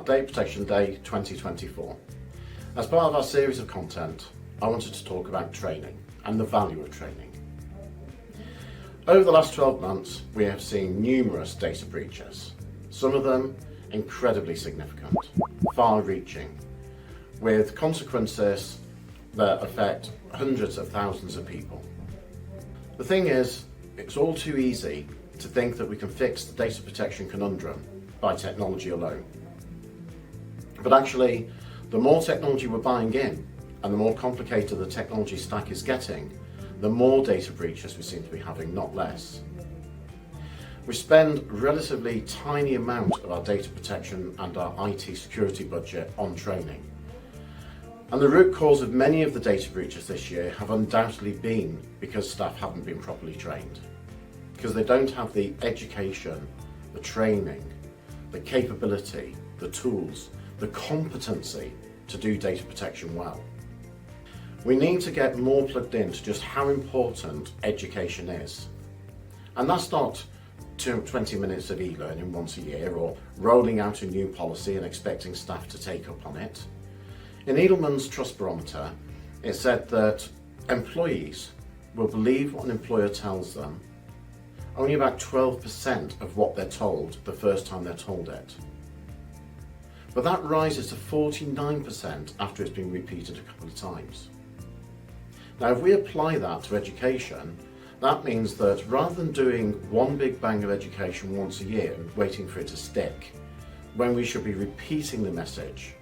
Data Protection Day 2024. As part of our series of content, I wanted to talk about training and the value of training. Over the last 12 months, we have seen numerous data breaches, some of them incredibly significant, far-reaching, with consequences that affect hundreds of thousands of people. The thing is, it's all too easy to think that we can fix the data protection conundrum by technology alone. But actually, the more technology we're buying in and the more complicated the technology stack is getting, the more data breaches we seem to be having, not less. We spend a relatively tiny amount of our data protection and our IT security budget on training. And the root cause of many of the data breaches this year have undoubtedly been because staff haven't been properly trained. Because they don't have the education, the training, the capability, the tools, the competency to do data protection well. We need to get more plugged into just how important education is. And that's not 20 minutes of e-learning once a year or rolling out a new policy and expecting staff to take up on it. In Edelman's Trust Barometer, it said that employees will believe what an employer tells them only about 12% of what they're told the first time they're told it. But that rises to 49% after it's been repeated a couple of times. Now, if we apply that to education, that means that rather than doing one big bang of education once a year and waiting for it to stick, when we should be repeating the message,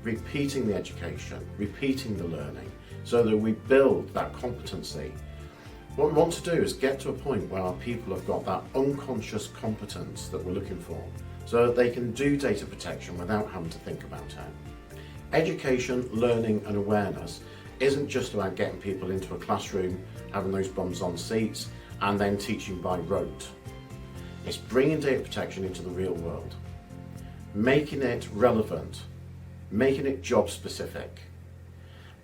repeating the education, repeating the learning, so that we build that competency. What we want to do is get to a point where our people have got that unconscious competence that we're looking for, so that they can do data protection without having to think about it. Education, learning and awareness isn't just about getting people into a classroom, having those bums on seats and then teaching by rote. It's bringing data protection into the real world, making it relevant, making it job specific,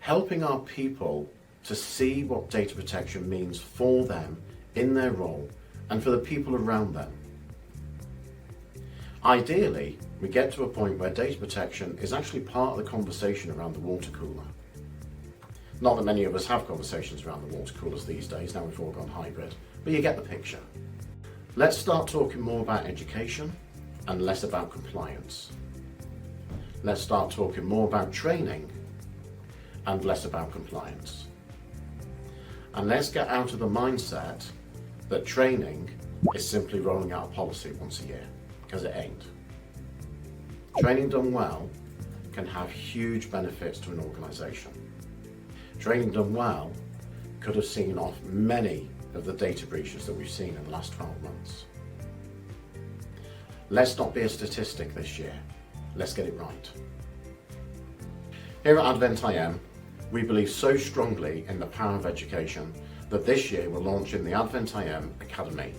helping our people to see what data protection means for them in their role and for the people around them. Ideally, we get to a point where data protection is actually part of the conversation around the water cooler. Not that many of us have conversations around the water coolers these days, now we've all gone hybrid, but you get the picture. Let's start talking more about education and less about compliance. Let's start talking more about training and less about compliance. And let's get out of the mindset that training is simply rolling out a policy once a year, because it ain't. Training done well can have huge benefits to an organisation. Training done well could have seen off many of the data breaches that we've seen in the last 12 months. Let's not be a statistic this year. Let's get it right. Here at Advent IM, we believe so strongly in the power of education that this year we're launching the Advent IM Academy.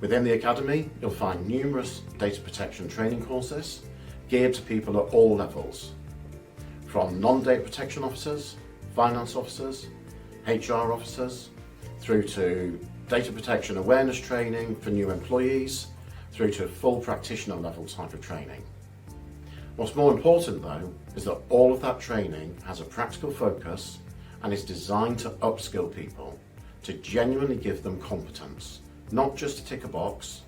Within the Academy, you'll find numerous data protection training courses geared to people at all levels, from non-data protection officers, finance officers, HR officers, through to data protection awareness training for new employees, through to full practitioner level type of training. What's more important though, is that all of that training has a practical focus and is designed to upskill people, to genuinely give them competence, not just to tick a box,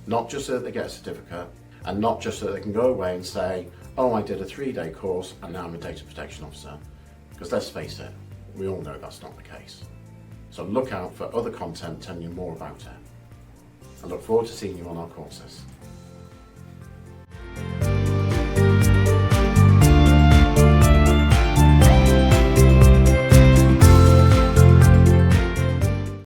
not just so that they get a certificate, and not just so that they can go away and say, oh, I did a 3-day course and now I'm a data protection officer. Because let's face it, we all know that's not the case. So look out for other content telling you more about it. I look forward to seeing you on our courses.